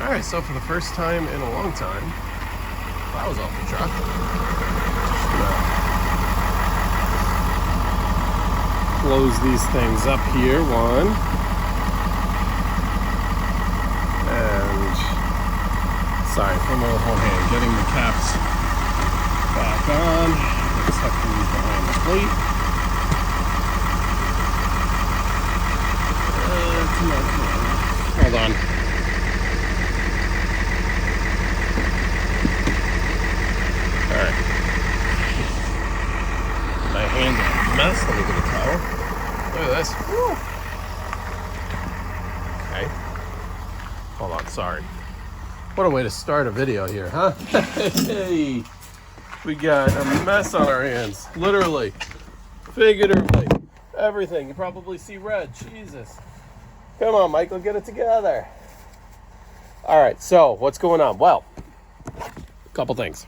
Alright, so for the first time in a long time, Plows off the truck. Just gonna close these things up here, one. And sorry for my whole hand, getting the caps back on. Get stuck these behind the plate. Come on. Hold on. Alright. My hand's a mess. Let me get a towel. Look at this. Woo. Okay. Hold on, sorry. What a way to start a video here, huh? Hey, we got a mess on our hands. Literally. Figuratively. Everything. You probably see red. Jesus. Come on, Michael, get it together. Alright, so what's going on? Well, a couple things.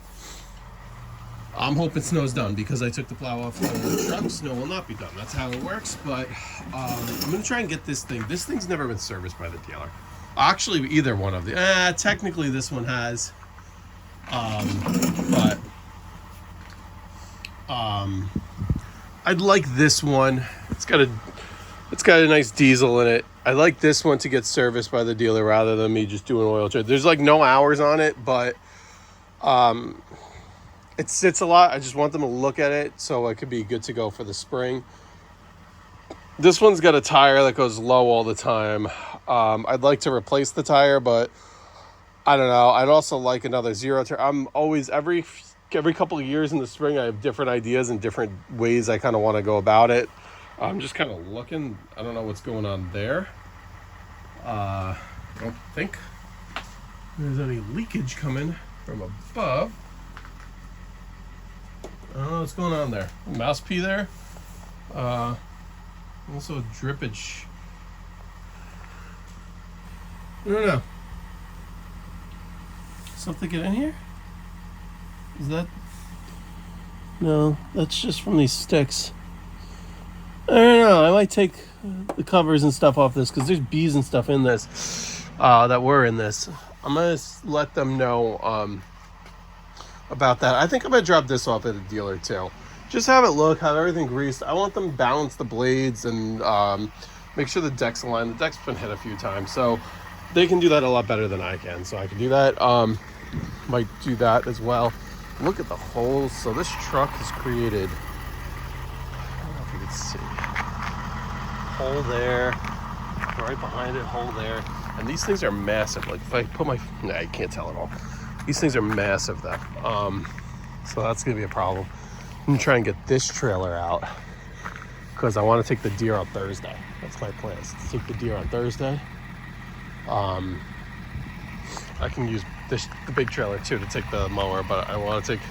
I'm hoping snow's done because I took the plow off the truck. Snow will not be done. That's how it works. But I'm going to try and get this thing. This thing's never been serviced by the dealer. Actually, either one of the... technically, this one has. But I'd like this one. It's got a nice diesel in it. I like this one to get serviced by the dealer rather than me just doing oil change. There's like no hours on it, but it sits a lot. I just want them to look at it so it could be good to go for the spring. This one's got a tire that goes low all the time. I'd like to replace the tire, but I don't know. I'd also like another zero turn. I'm always, every couple of years in the spring, I have different ideas and different ways I kind of want to go about it. I'm just kind of looking. I don't know what's going on there. I don't think there's any leakage coming from above. I don't know what's going on there. Mouse pee there. Also drippage. I don't know. Something get in here? Is that? No, that's just from these sticks. I don't know. I might take the covers and stuff off this because there's bees and stuff in this that were in this. I'm going to let them know about that. I think I'm going to drop this off at a dealer too. Just have it look, have everything greased. I want them to balance the blades and make sure the deck's aligned. The deck's been hit a few times, so they can do that a lot better than I can. So I can do that. Might do that as well. Look at the holes. So this truck has created, I don't know if you can see, hole there, right behind it, hole there. And these things are massive. Like if I put my, nah, you can't tell at all. These things are massive though. So that's gonna be a problem. I'm gonna try and get this trailer out because I want to take the deer on Thursday. That's my plan, is to take the deer on Thursday. I can use the big trailer too to take the mower, but I want to take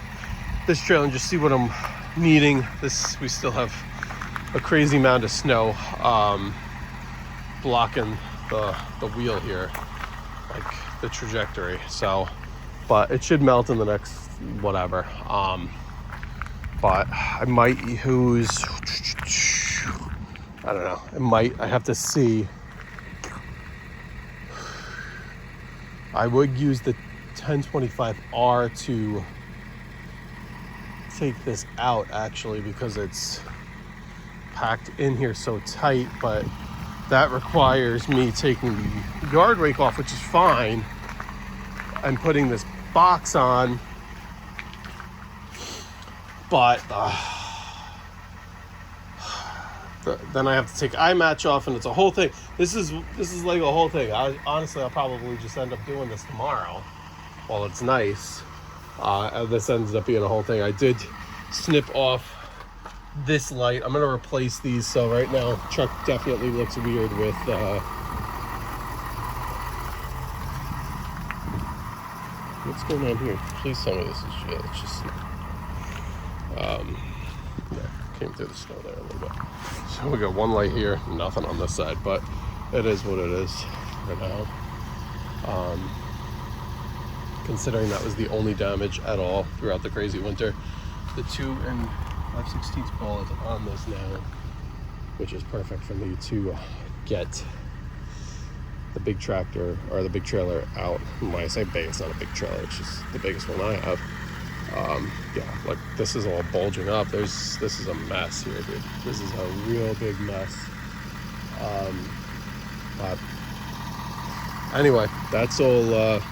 this trailer and just see what I'm needing. We still have a crazy amount of snow blocking the wheel here, like the trajectory. So, but it should melt in the next whatever. But I might use, I don't know. I have to see. I would use the 1025R to take this out actually because it's packed in here so tight, but that requires me taking the yard rake off, which is fine, and putting this box on. But then I have to take eye match off, and it's a whole thing. This is like a whole thing. Honestly, I'll probably just end up doing this tomorrow while it's nice. This ends up being a whole thing. I did snip off this light. I'm gonna replace these. So right now, the truck definitely looks weird with. What's going on here? Please tell me this is shit. It's just. Yeah, came through the snow there a little bit. So we got one light here, nothing on this side, but it is what it is right now. Considering that was the only damage at all throughout the crazy winter. The 2 5/16 ball is on this now, which is perfect for me to get the big tractor or the big trailer out. When I say big, it's not a big trailer, it's just the biggest one I have. Yeah, like this is all bulging up. This is a mess here, dude. This is a real big mess. But anyway, that's all. Ooh,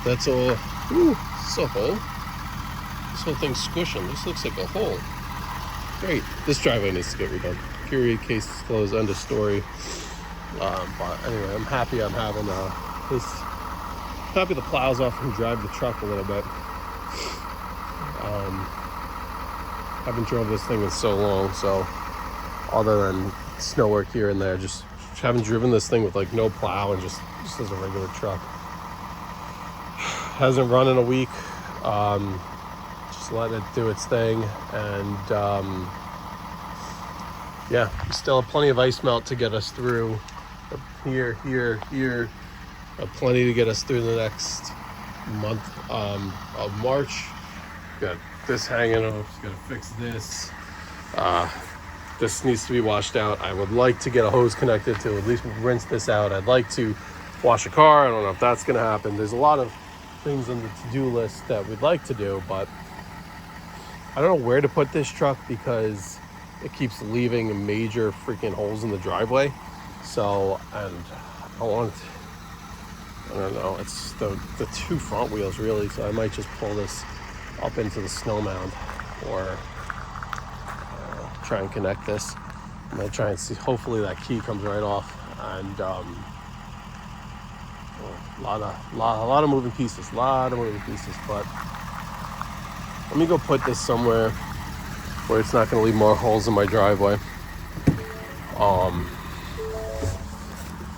it's a hole. This whole thing's squishing. This looks like a hole. Great. This driveway needs to get redone. Period. Case closed. End of story. But anyway, I'm happy I'm having this. Happy the plows off and drive the truck a little bit. Haven't drove this thing in so long, so other than snow work here and there, just haven't driven this thing with like no plow and just as a regular truck. Hasn't run in a week. Just letting it do its thing, and yeah, we still have plenty of ice melt to get us through. Here, plenty to get us through the next month of March. Got this hanging off, gotta fix this. This needs to be washed out. I would like to get a hose connected to at least rinse this out. I'd like to wash a car. I don't know if that's gonna happen. There's a lot of things on the to-do list that we'd like to do, but I don't know where to put this truck because it keeps leaving major freaking holes in the driveway. So, and I don't know, it's the two front wheels really, so I might just pull this up into the snow mound or try and connect this. I'm gonna try and see, hopefully that key comes right off, and a lot of moving pieces, but let me go put this somewhere where it's not gonna leave more holes in my driveway.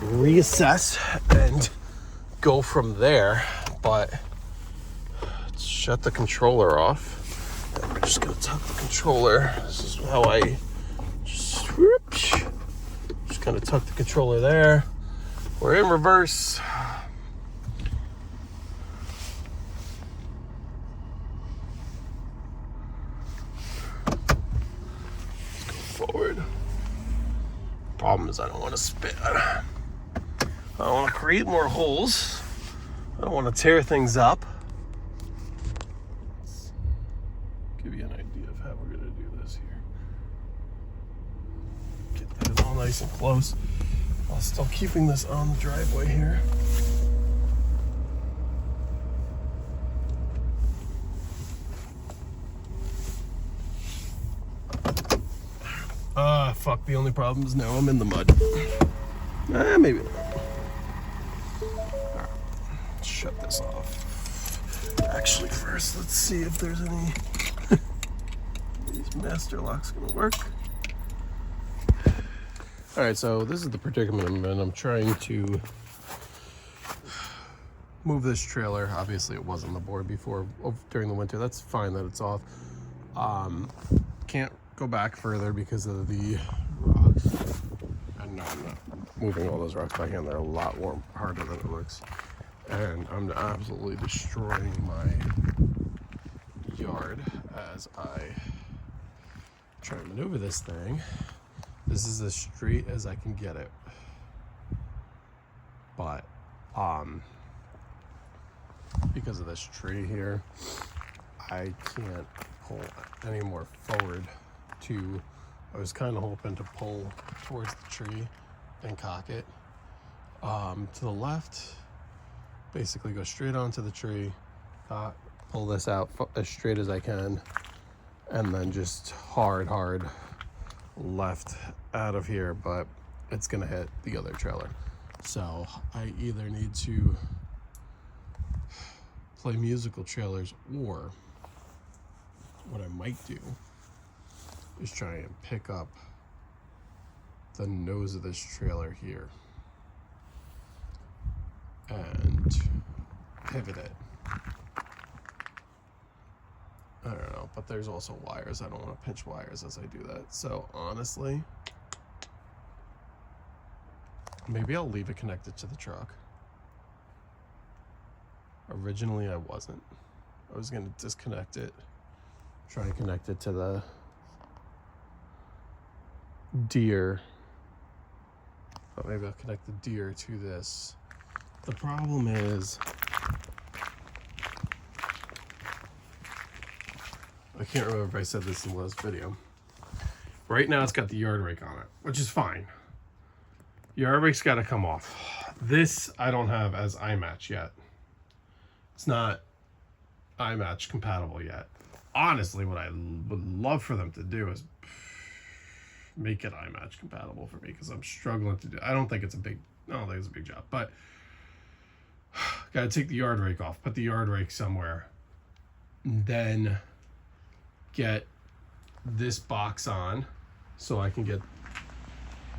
Reassess and go from there, but let's shut the controller off. And we're just gonna tuck the controller. This is how I just kind of tuck the controller there. We're in reverse. Let's go forward. Problem is I don't want to spin. I don't want to create more holes. I don't want to tear things up. Let's give you an idea of how we're going to do this here. Get that all nice and close while still keeping this on the driveway here. Fuck, the only problem is now I'm in the mud. Maybe not. Alright, shut this off. Actually, first, let's see if there's any... These master locks gonna work. Alright, so this is the predicament I'm in. I'm trying to move this trailer. Obviously, it was on the board before, during the winter. That's fine that it's off. Can't go back further because of the rocks. And no, I'm not moving all those rocks back in. They're a lot harder than it looks. And I'm absolutely destroying my yard as I try to maneuver this thing. This is as straight as I can get it. But because of this tree here, I can't pull any more forward. I was kind of hoping to pull towards the tree and cock it to the left, basically go straight onto the tree, pull this out as straight as I can, and then just hard left out of here, but it's gonna hit the other trailer. So I either need to play musical trailers, or what I might do is try and pick up the nose of this trailer here and pivot it. I don't know, but there's also wires. I don't want to pinch wires as I do that. So honestly, maybe I'll leave it connected to the truck. Originally I wasn't. I was gonna disconnect it, try and connect it to the deer But maybe I'll connect the deer to this. The problem is, I can't remember if I said this in the last video. Right now it's got the yard rake on it, which is fine. Yard rake's got to come off. This I don't have as iMatch yet. It's not iMatch compatible yet. Honestly, what I would love for them to do is make it iMatch compatible for me, because I'm struggling to do. I don't think it's a big job, but gotta take the yard rake off, put the yard rake somewhere, then get this box on so I can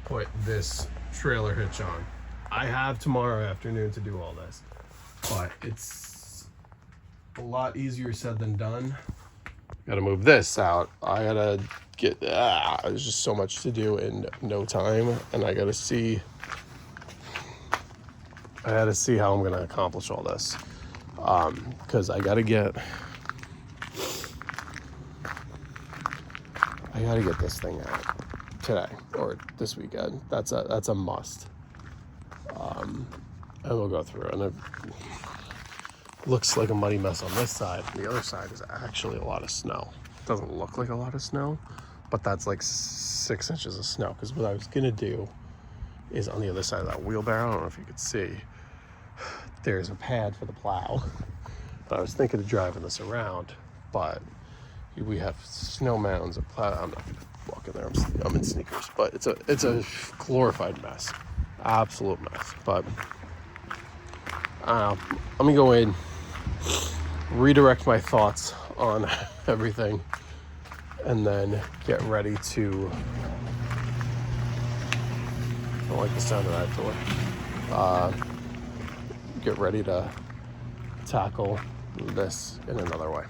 put this trailer hitch on. I have tomorrow afternoon to do all this, but it's a lot easier said than done. Gotta move this out. I gotta get, there's just so much to do in no time, and I gotta see how I'm gonna accomplish all this. Because I gotta get this thing out today or this weekend. That's a must. And we'll go through, and it looks like a muddy mess on this side. The other side is actually a lot of snow. It doesn't look like a lot of snow, but that's like 6 inches of snow. Because what I was gonna do is on the other side of that wheelbarrow, I don't know if you could see, there's a pad for the plow. But I was thinking of driving this around, but we have snow mounds of plow. I'm not gonna walk in there. I'm in sneakers, but it's a glorified mess, absolute mess. But I don't know. Let me go in, redirect my thoughts on everything, and then get ready to. I don't like the sound of that door. Get ready to tackle this in another way.